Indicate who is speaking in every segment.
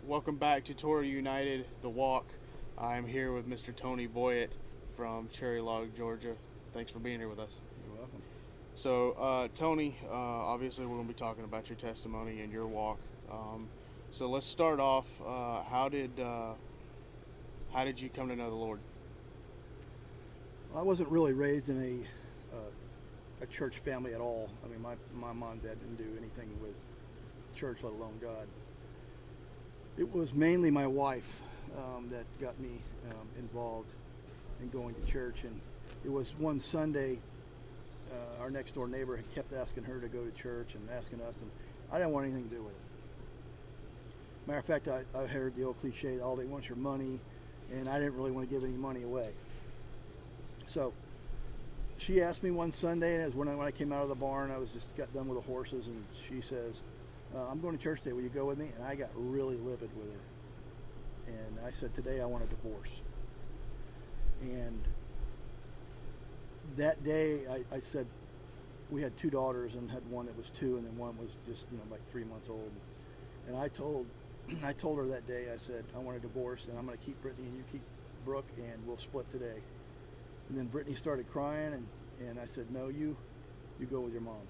Speaker 1: welcome back to Torah United, The Walk. I'm here with Mr. Tony Boyatt from Cherry Log, Georgia. Thanks for being here with us.
Speaker 2: You're welcome.
Speaker 1: So, Tony, obviously we're going to be talking about your testimony and your walk. So let's start off. How did you come to know the Lord?
Speaker 2: I wasn't really raised in a church family at all. I mean, my mom and dad didn't do anything with church, let alone God. It was mainly my wife that got me involved in going to church. And it was one Sunday, our next door neighbor had kept asking her to go to church and asking us, and I didn't want anything to do with it. Matter of fact, I heard the old cliche, all they want is your money, and I didn't really want to give any money away. So she asked me one Sunday, and it was when I came out of the barn, I was just got done with the horses, and she says, I'm going to church today, will you go with me? And I got really livid with her. And I said, today I want a divorce. And that day I said, we had two daughters and had one that was 2, and then one was just, like 3 months old. And I told her that day, I said, I want a divorce, and I'm going to keep Brittany and you keep Brooke, and we'll split today. And then Brittany started crying, and I said, no, you go with your mom.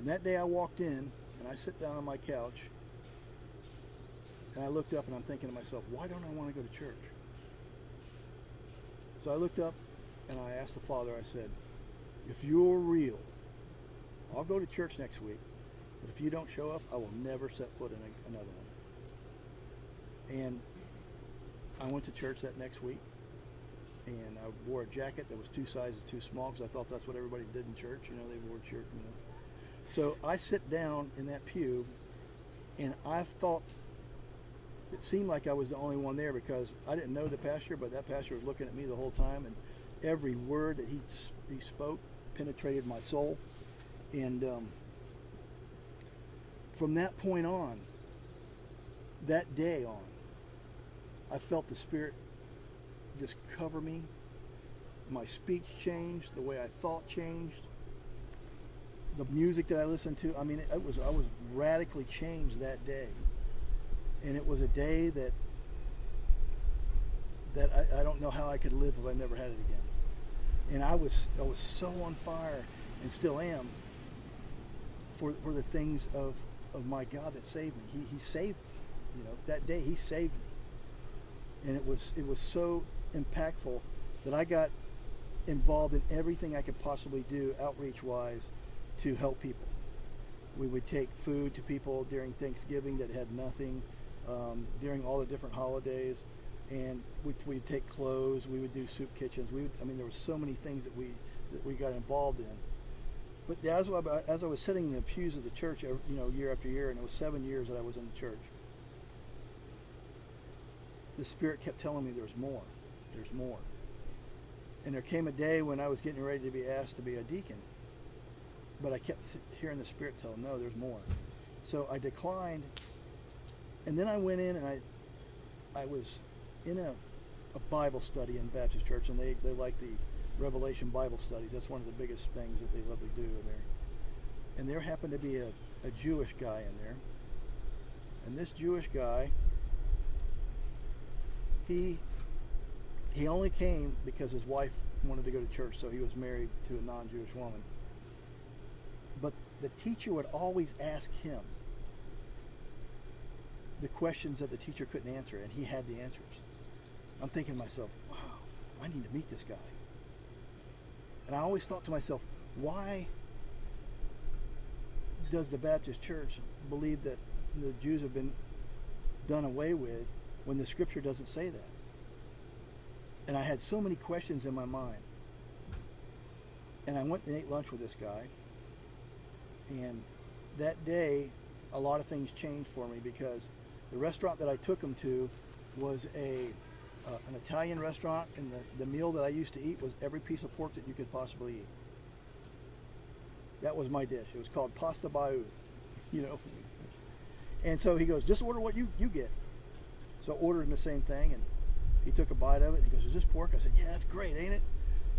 Speaker 2: And that day I walked in, and I sit down on my couch, and I looked up, and I'm thinking to myself, why don't I want to go to church? So I looked up, and I asked the Father, I said, if you're real, I'll go to church next week, but if you don't show up, I will never set foot in another one. And I went to church that next week, and I wore a jacket that was 2 sizes too small, because I thought that's what everybody did in church. They wore shirt. So I sit down in that pew, and I thought it seemed like I was the only one there, because I didn't know the pastor, but that pastor was looking at me the whole time, and every word that he spoke penetrated my soul. And from that point on, that day on, I felt the Spirit just cover me. My speech changed, the way I thought changed, the music that I listened to. I mean, I was radically changed that day. And it was a day that I don't know how I could live if I never had it again. And I was so on fire, and still am, for the things of my God that saved me. He saved me. That day He saved me. And it was so impactful that I got involved in everything I could possibly do outreach wise to help people. We would take food to people during Thanksgiving that had nothing, during all the different holidays, and we'd take clothes. We would do soup kitchens. There were so many things that we got involved in. But as I was sitting in the pews of the church, year after year, and it was 7 years that I was in the church, the Spirit kept telling me there's more. There's more. And there came a day when I was getting ready to be asked to be a deacon, but I kept hearing the Spirit tell me, no, there's more. So I declined, and then I went in, and I was in a Bible study in Baptist church, and they like the Revelation Bible studies. That's one of the biggest things that they love to do in there. And there happened to be a Jewish guy in there, and this Jewish guy, he only came because his wife wanted to go to church, so he was married to a non-Jewish woman. But the teacher would always ask him the questions that the teacher couldn't answer, and he had the answers. I'm thinking to myself, wow, I need to meet this guy. And I always thought to myself, why does the Baptist church believe that the Jews have been done away with when the scripture doesn't say that? And I had so many questions in my mind. And I went and ate lunch with this guy. And that day, a lot of things changed for me, because the restaurant that I took him to was an Italian restaurant, and the meal that I used to eat was every piece of pork that you could possibly eat. That was my dish. It was called pasta Boyatt, And so he goes, just order what you get. So I ordered him the same thing, and he took a bite of it, and he goes, is this pork? I said, yeah, that's great, ain't it?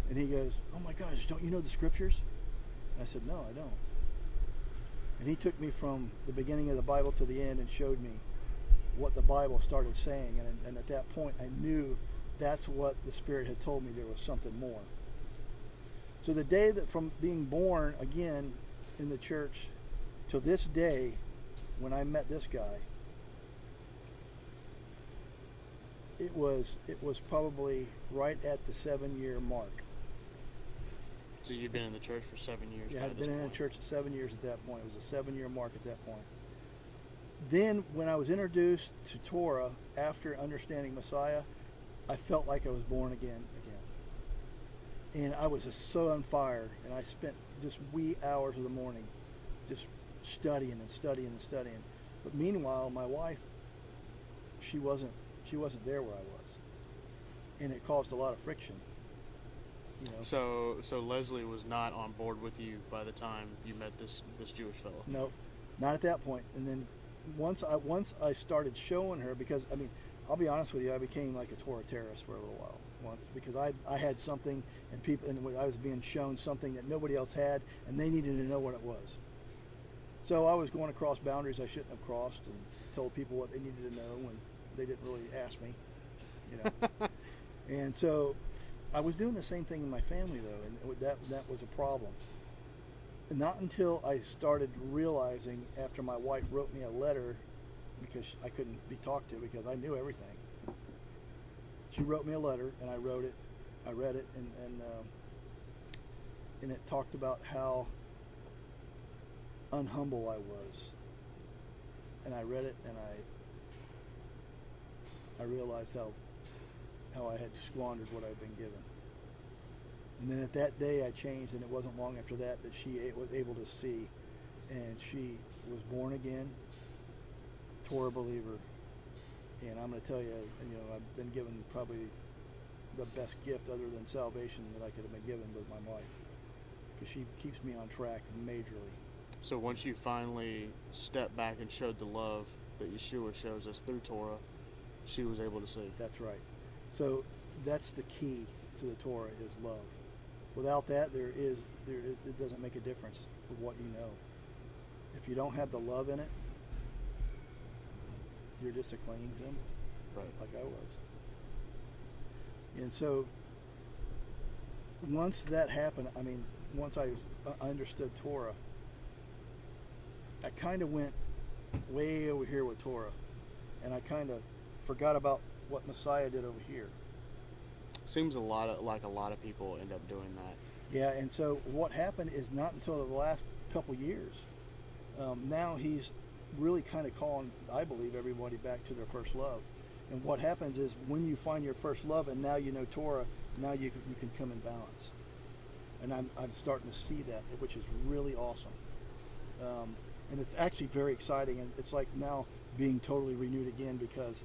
Speaker 2: And he goes, oh my gosh, don't you know the scriptures? And I said, no, I don't. And he took me from the beginning of the Bible to the end and showed me. what the Bible started saying, and at that point I knew that's what the Spirit had told me, there was something more. So the day that from being born again in the church to this day when I met this guy, it was probably right at the 7-year mark.
Speaker 1: So you've been in the church for 7 years.
Speaker 2: Yeah, I'd been in the church at 7 years at that point. It was a 7-year mark at that point. Then when I was introduced to Torah after understanding Messiah, I felt like I was born again. And I was just so on fire, and I spent just wee hours of the morning just studying and studying and studying. But meanwhile, my wife, she wasn't there where I was, and it caused a lot of friction. You know.
Speaker 1: So Leslie was not on board with you by the time you met this Jewish fellow.
Speaker 2: No, not at that point. And then once I started showing her, because I mean, I'll be honest with you, I became like a Torah terrorist for a little while once, because I had something, and I was being shown something that nobody else had, and they needed to know what it was. So I was going across boundaries I shouldn't have crossed, and told people what they needed to know when they didn't really ask me, you know. And so I was doing the same thing in my family though, and that was a problem. And not until I started realizing, after my wife wrote me a letter, because I couldn't be talked to because I knew everything. She wrote me a letter, and I read it, and it talked about how unhumble I was. And I read it, and I realized how I had squandered what I'd been given. And then at that day I changed, and it wasn't long after that she was able to see, and she was born again, Torah believer. And I'm going to tell you, I've been given probably the best gift other than salvation that I could have been given with my wife, because she keeps me on track majorly.
Speaker 1: So once you finally stepped back and showed the love that Yeshua shows us through Torah, she was able to see.
Speaker 2: That's right. So that's the key to the Torah, is love. Without that, it doesn't make a difference with what you know. If you don't have the love in it, you're just a clinging symbol,
Speaker 1: right?
Speaker 2: Like I was. And so once that happened, once I understood Torah, I kind of went way over here with Torah, and I kind of forgot about what Messiah did over here.
Speaker 1: Seems like a lot of people end up doing that.
Speaker 2: Yeah, and so what happened is not until the last couple years. Now he's really kind of calling, I believe, everybody back to their first love. And what happens is, when you find your first love and now you know Torah, now you can come in balance. And I'm starting to see that, which is really awesome. And it's actually very exciting, and it's like now being totally renewed again, because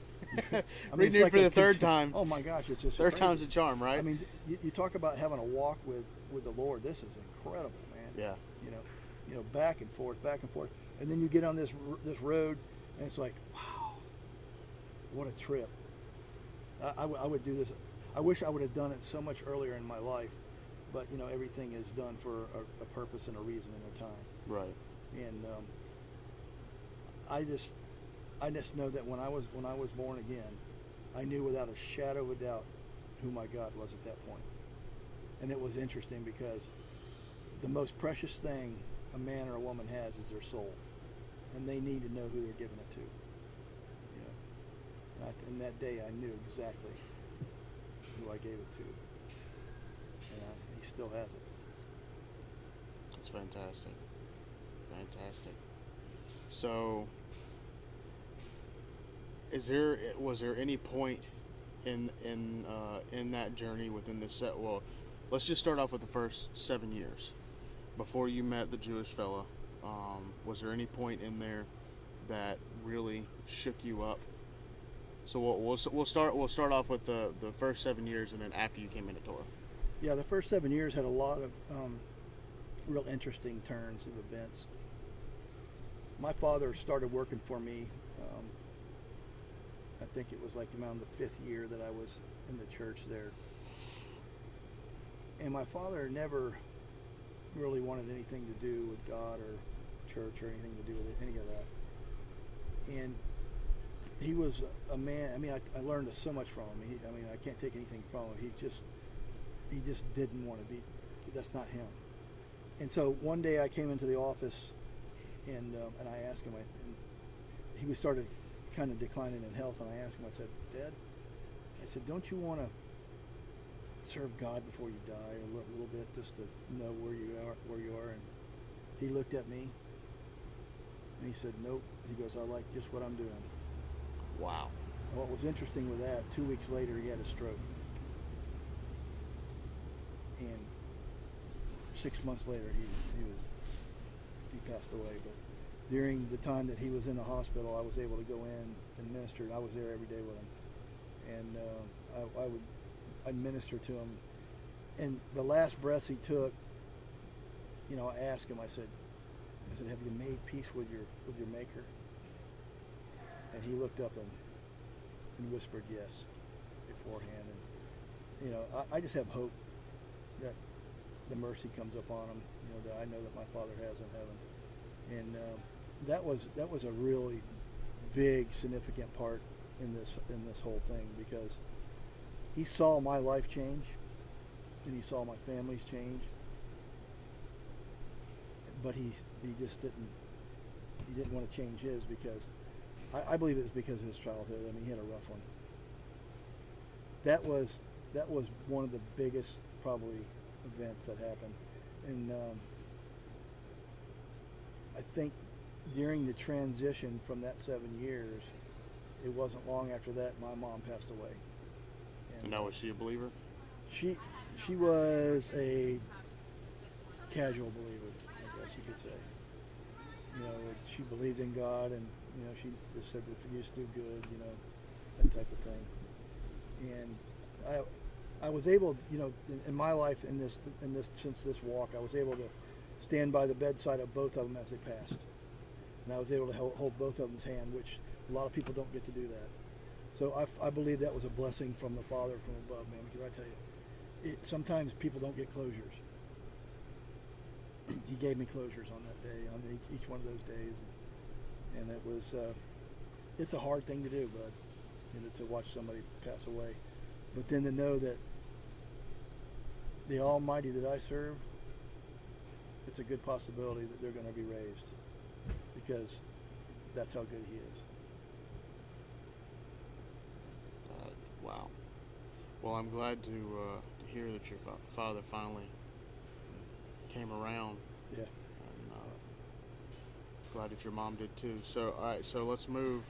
Speaker 1: renewed
Speaker 2: it's like
Speaker 1: for the third time.
Speaker 2: Oh my gosh, it's just
Speaker 1: third
Speaker 2: crazy.
Speaker 1: time's a charm, right?
Speaker 2: You talk about having a walk with the Lord. This is incredible, man.
Speaker 1: Yeah.
Speaker 2: Back and forth, and then you get on this road, and it's like, wow, what a trip. I would do this. I wish I would have done it so much earlier in my life, but everything is done for a purpose and a reason and a time.
Speaker 1: Right.
Speaker 2: And I just know that when I was born again, I knew without a shadow of a doubt who my God was at that point. And it was interesting, because the most precious thing a man or a woman has is their soul, and they need to know who they're giving it to. And that day I knew exactly who I gave it to, and he still has it.
Speaker 1: That's fantastic. Fantastic. So, was there any point in that journey within this set? Well, let's just start off with the first 7 years before you met the Jewish fella. Was there any point in there that really shook you up? So we'll start off with the first 7 years, and then after you came into Torah.
Speaker 2: Yeah, the first 7 years had a lot of real interesting turns of events. My father started working for me. I think it was like around the 5th year that I was in the church there. And my father never really wanted anything to do with God or church or anything to do with any of that. And he was a man. I mean, I learned so much from him. I mean, I can't take anything from him. He just didn't want to be. That's not him. And so one day I came into the office, and I asked him. And he started kind of declining in health, and I asked him. I said, Dad, I said, don't you want to serve God before you die a little bit, just to know where you are? And he looked at me, and he said, nope. He goes, I like just what I'm doing.
Speaker 1: Wow.
Speaker 2: And what was interesting with that, 2 weeks later, he had a stroke. And 6 months later, he passed away. But during the time that he was in the hospital, I was able to go in and minister. I was there every day with him, and I'd minister to him. And the last breaths he took, I asked him. I said, have you made peace with your Maker? And he looked up and whispered yes beforehand. And I just have hope that the mercy comes upon him. That I know that my Father has in heaven. And that was a really big, significant part in this whole thing, because he saw my life change, and he saw my family's change. But he just didn't want to change his, because I believe it was because of his childhood. I mean, he had a rough one. That was one of the biggest probably events that happened, and I think during the transition from that 7 years, it wasn't long after that my mom passed away.
Speaker 1: And now, was she a believer?
Speaker 2: She was a casual believer, I guess you could say. She believed in God, and she just said that if you just do good, that type of thing. And I was able, in my life, in this since this walk, I was able to stand by the bedside of both of them as they passed, and I was able to hold both of them's hand, which a lot of people don't get to do that. So I believe that was a blessing from the Father from above, man. Because I tell you, sometimes people don't get closures. He gave me closures on that day, on each one of those days, and it was it's a hard thing to do, but to watch somebody pass away. But then to know that the Almighty that I serve, it's a good possibility that they're going to be raised, because that's how good He is.
Speaker 1: Wow. Well, I'm glad to hear that your father finally came around.
Speaker 2: Yeah.
Speaker 1: And glad that your mom did too. So, all right. So let's move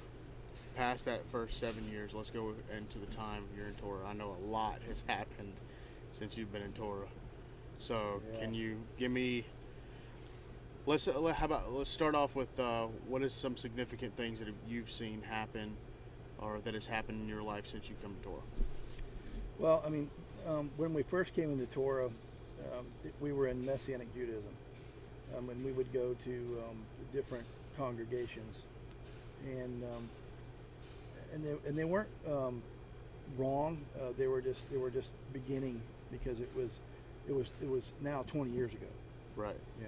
Speaker 1: past that first 7 years. Let's go into the time you're in Torah. I know a lot has happened since you've been in Torah. So,
Speaker 2: yeah.
Speaker 1: Can you give me? Let's start off with what is some significant things that you've seen happen, or that has happened in your life since you've come to Torah?
Speaker 2: Well, I mean, when we first came into Torah, we were in Messianic Judaism, and we would go to different congregations, and they weren't wrong. They were just beginning, because it was now 20 years ago.
Speaker 1: Right.
Speaker 2: Yeah.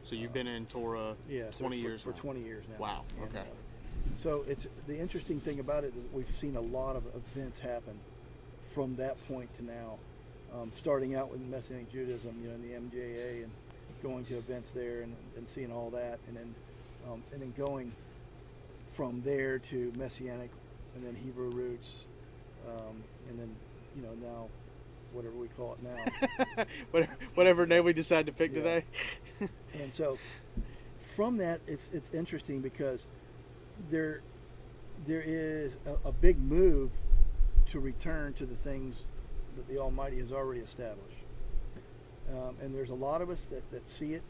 Speaker 1: So you've been in Torah 20 years
Speaker 2: for 20 years now.
Speaker 1: Wow.
Speaker 2: And,
Speaker 1: okay.
Speaker 2: So it's the interesting thing about it is we've seen a lot of events happen from that point to now. Starting out with Messianic Judaism, in the MJA, and going to events there and seeing all that, and then going from there to Messianic, and then Hebrew roots, and then now whatever we call it now.
Speaker 1: Whatever name we decide to pick today.
Speaker 2: And so from that, it's interesting, because there is a big move to return to the things that the Almighty has already established. And there's a lot of us that see it,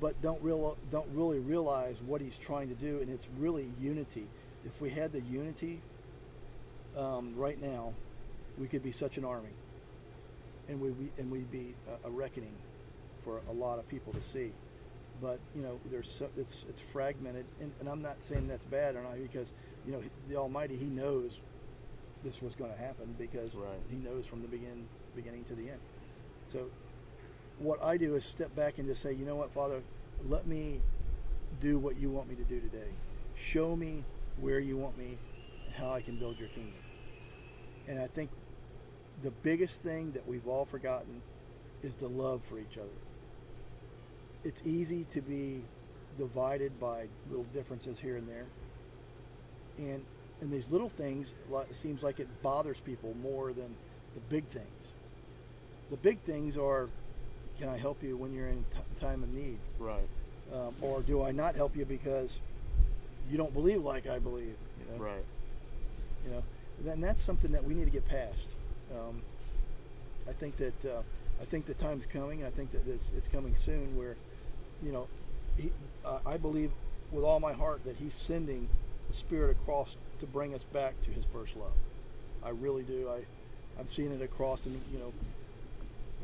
Speaker 2: but don't really realize what He's trying to do, and it's really unity. If we had the unity right now, we could be such an army, and we'd be a reckoning for a lot of people to see. But it's fragmented, and I'm not saying that's bad or not, because the Almighty, He knows this was going to happen, because
Speaker 1: right.
Speaker 2: He knows from the beginning to the end. So what I do is step back and just say, you know what, Father, let me do what You want me to do today. Show me where you want me, and how I can build your kingdom. And I think the biggest thing that we've all forgotten is the love for each other. It's easy to be divided by little differences here and there. And these little things, it seems like it bothers people more than the big things. The big things are, can I help you when you're in time of need?
Speaker 1: Right.
Speaker 2: Or do I not help you because you don't believe like I believe? You know?
Speaker 1: Right.
Speaker 2: You know, then that's something that we need to get past. I think the time's coming. I think that it's coming soon. Where, you know, I believe with all my heart that He's sending the Spirit across to bring us back to His first love. I really do. I'm seeing it across, and you know,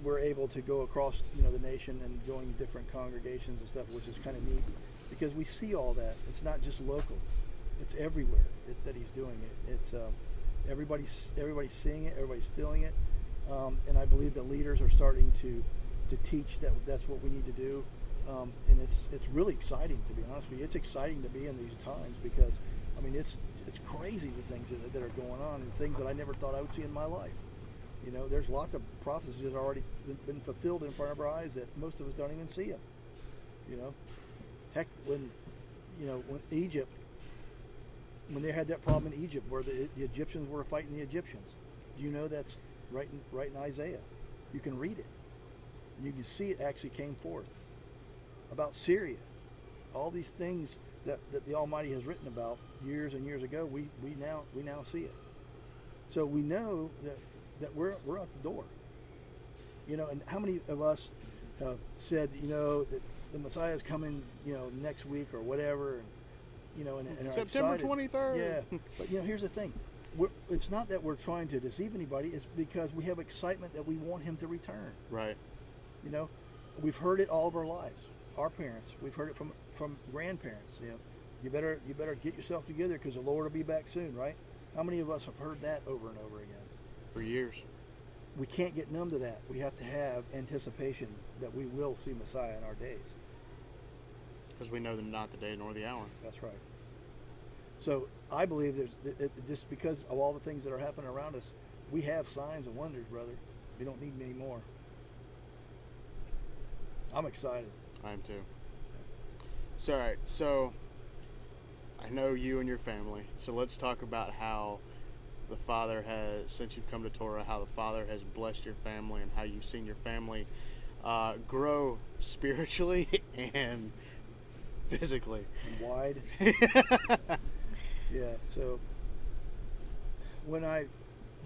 Speaker 2: we're able to go across, you know, the nation and join different congregations and stuff, which is kind of neat because we see all that. It's not just local; it's everywhere that He's doing it. It's everybody's seeing it, everybody's feeling it, and I believe the leaders are starting to teach that that's what we need to do. And it's really exciting, to be honest with you. It's exciting to be in these times because, I mean, it's crazy the things that are going on and things that I never thought I would see in my life. You know, there's lots of prophecies that have already been fulfilled in front of our eyes that most of us don't even see them. You know, heck, when Egypt, when they had that problem in Egypt where the Egyptians were fighting the Egyptians, do you know that's right in Isaiah? You can read it, and you can see it actually came forth. About Syria, all these things that the Almighty has written about years and years ago, we now see it. So we know that we're at the door. You know, and how many of us have said, you know, that the Messiah is coming, you know, next week or whatever, and you know, and are
Speaker 1: September
Speaker 2: excited.
Speaker 1: 23rd.
Speaker 2: Yeah, but you know, here's the thing. It's not that we're trying to deceive anybody. It's because we have excitement that we want Him to return.
Speaker 1: Right.
Speaker 2: You know, we've heard it all of our lives. Our parents, we've heard it from grandparents. You know, you better get yourself together because the Lord will be back soon, right? How many of us have heard that over and over again?
Speaker 1: For years.
Speaker 2: We can't get numb to that. We have to have anticipation that we will see Messiah in our days.
Speaker 1: Because we know not the day nor the hour.
Speaker 2: That's right. So I believe just because of all the things that are happening around us, we have signs and wonders, brother. We don't need many more. I'm excited.
Speaker 1: I am too. So, all right. So, I know you and your family. So let's talk about how the Father has, since you've come to Torah, how the Father has blessed your family and how you've seen your family grow spiritually and physically.
Speaker 2: And wide. Yeah. So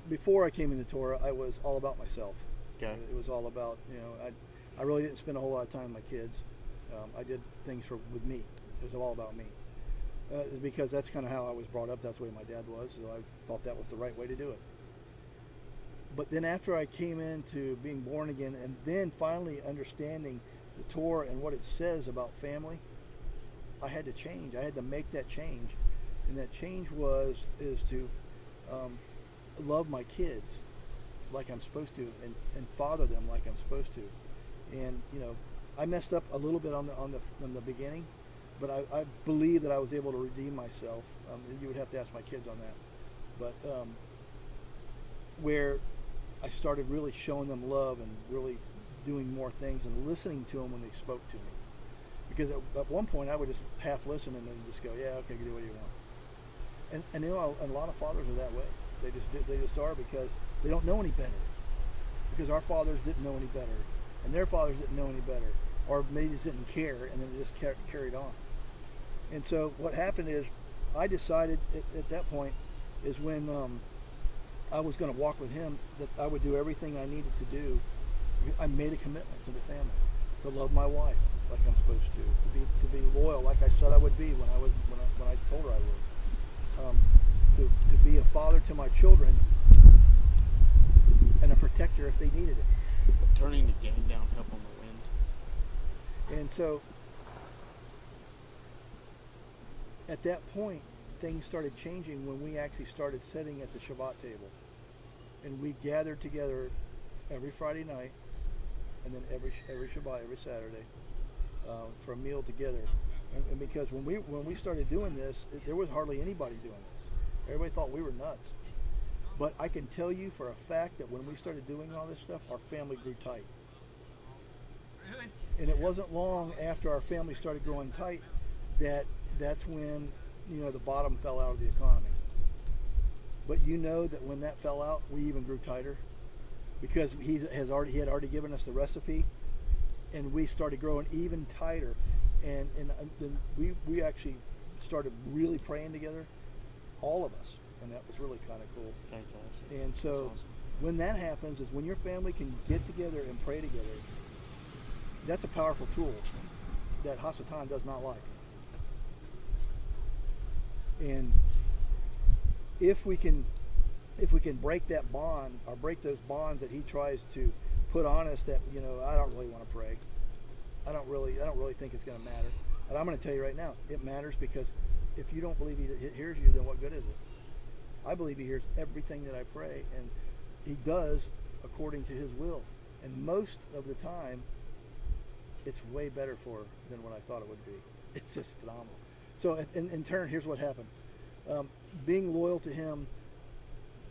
Speaker 2: before I came into Torah, I was all about myself.
Speaker 1: Okay.
Speaker 2: It was all about, you know, I really didn't spend a whole lot of time with my kids. I did things with me. It was all about me. Because that's kind of how I was brought up. That's the way my dad was. So I thought that was the right way to do it. But then after I came into being born again and then finally understanding the Torah and what it says about family, I had to change. I had to make that change. And that change is to love my kids like I'm supposed to and father them like I'm supposed to. And, you know, I messed up a little bit on the beginning, but I believe that I was able to redeem myself. You would have to ask my kids on that. But where I started really showing them love and really doing more things and listening to them when they spoke to me. Because at one point I would just half listen and then just go, yeah, okay, do what you want. And you know, a lot of fathers are that way. They just are because they don't know any better. Because our fathers didn't know any better. And their fathers didn't know any better, or they just didn't care, and then it just carried on. And so what happened is, I decided at that point is when I was going to walk with Him, that I would do everything I needed to do. I made a commitment to the family, to love my wife like I'm supposed to be loyal like I said I would be when I told her I would, to be a father to my children and a protector if they needed it.
Speaker 1: Turning the game down, help on the wind.
Speaker 2: And so at that point, things started changing when we actually started sitting at the Shabbat table. And we gathered together every Friday night and then every Shabbat, every Saturday, for a meal together. And because when we started doing this, there was hardly anybody doing this. Everybody thought we were nuts. But I can tell you for a fact that when we started doing all this stuff, our family grew tight.
Speaker 3: Really?
Speaker 2: And it wasn't long after our family started growing tight that's when, you know, the bottom fell out of the economy. But you know that when that fell out, we even grew tighter because he had already given us the recipe, and we started growing even tighter. And then we actually started really praying together, all of us, and that was really kind of cool.
Speaker 1: Fantastic.
Speaker 2: And so
Speaker 1: That's awesome.
Speaker 2: when that happens is when your family can get together and pray together. That's a powerful tool that Hasatan does not like. And if we can break that bond, or break those bonds that he tries to put on us, that, you know, I don't really want to pray. I don't really think it's going to matter. And I'm going to tell you right now, it matters, because if you don't believe he hears you, then what good is it? I believe he hears everything that I pray, and he does according to his will. And most of the time, it's way better than what I thought it would be. It's just phenomenal. So in turn, here's what happened. Being loyal to him,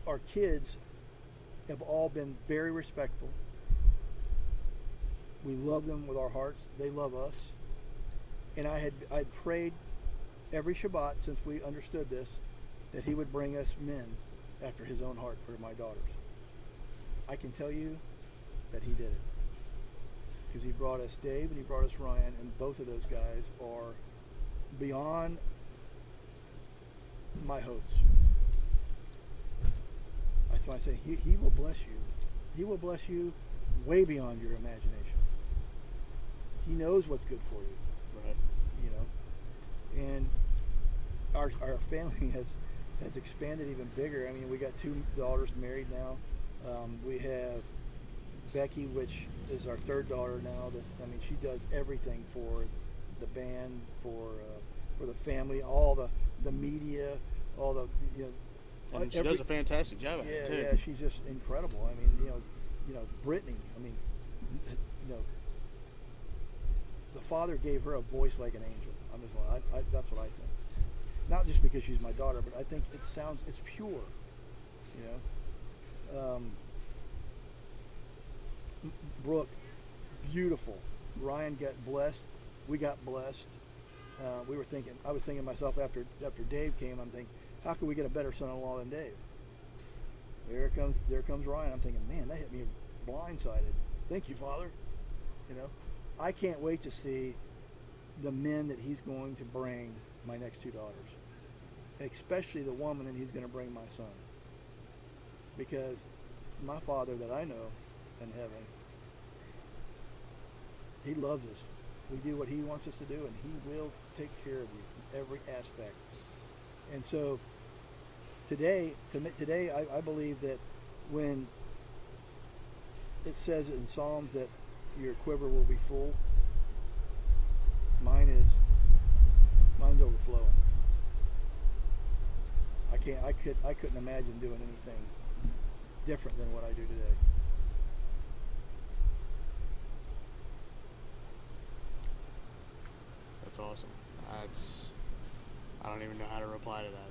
Speaker 2: our kids have all been very respectful. We love them with our hearts. They love us. And I'd prayed every Shabbat since we understood this, that he would bring us men after his own heart for my daughters. I can tell you that he did it. Because he brought us Dave and he brought us Ryan, and both of those guys are beyond my hopes. That's why I say he will bless you. He will bless you way beyond your imagination. He knows what's good for you.
Speaker 1: Right.
Speaker 2: You know, and our family has expanded even bigger. I mean, we got 2 daughters married now. We have Becky, which is our 3rd daughter now. She does everything for the band, for the family, all the media, all the, you know.
Speaker 1: And she does a fantastic job at it too.
Speaker 2: Yeah, she's just incredible. I mean, you know, Brittany. I mean, you know, the Father gave her a voice like an angel. That's what I think. Not just because she's my daughter, but I think it's pure. You know, Brooke, beautiful. Ryan got blessed. We got blessed. I was thinking to myself after Dave came, I'm thinking, how can we get a better son-in-law than Dave? There comes Ryan. I'm thinking, man, that hit me blindsided. Thank you, Father. You know, I can't wait to see the men that he's going to bring my next 2 daughters, especially the woman that he's going to bring my son. Because my Father that I know in heaven, he loves us. We do what he wants us to do, and he will take care of you in every aspect. And so today, I believe that when it says in Psalms that your quiver will be full, mine's overflowing. I couldn't imagine doing anything different than what I do today.
Speaker 1: That's awesome. I don't even know how to reply to that.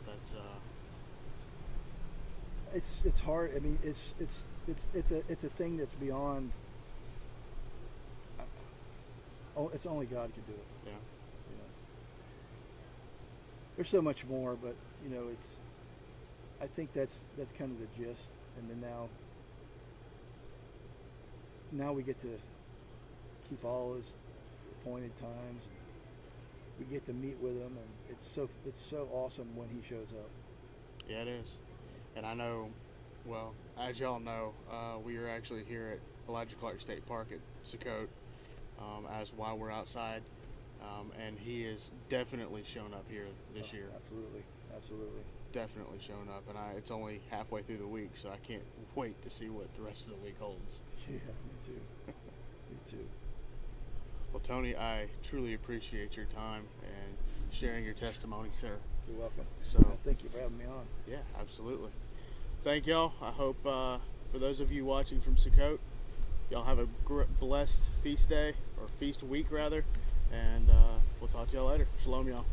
Speaker 2: It's hard. I mean, it's a thing that's beyond. It's only God could do it.
Speaker 1: Yeah.
Speaker 2: You know, there's so much more, but you know, I think that's kind of the gist. And then now we get to keep all his appointed times. We get to meet with him, and it's so awesome when he shows up.
Speaker 1: Yeah, it is. And I know, well, as y'all know, we are actually here at Elijah Clark State Park at Sukkot as while we're outside, and he has definitely shown up here this year.
Speaker 2: Absolutely.
Speaker 1: Definitely shown up, and it's only halfway through the week, so I can't wait to see what the rest of the week holds.
Speaker 2: Yeah, me too. Me too.
Speaker 1: Well, Tony, I truly appreciate your time and sharing your testimony, sir.
Speaker 2: You're welcome.
Speaker 1: So,
Speaker 2: thank you for having me on.
Speaker 1: Yeah, absolutely. Thank y'all. I hope for those of you watching from Sukkot, y'all have a blessed feast day, or feast week rather. And we'll talk to y'all later. Shalom, y'all.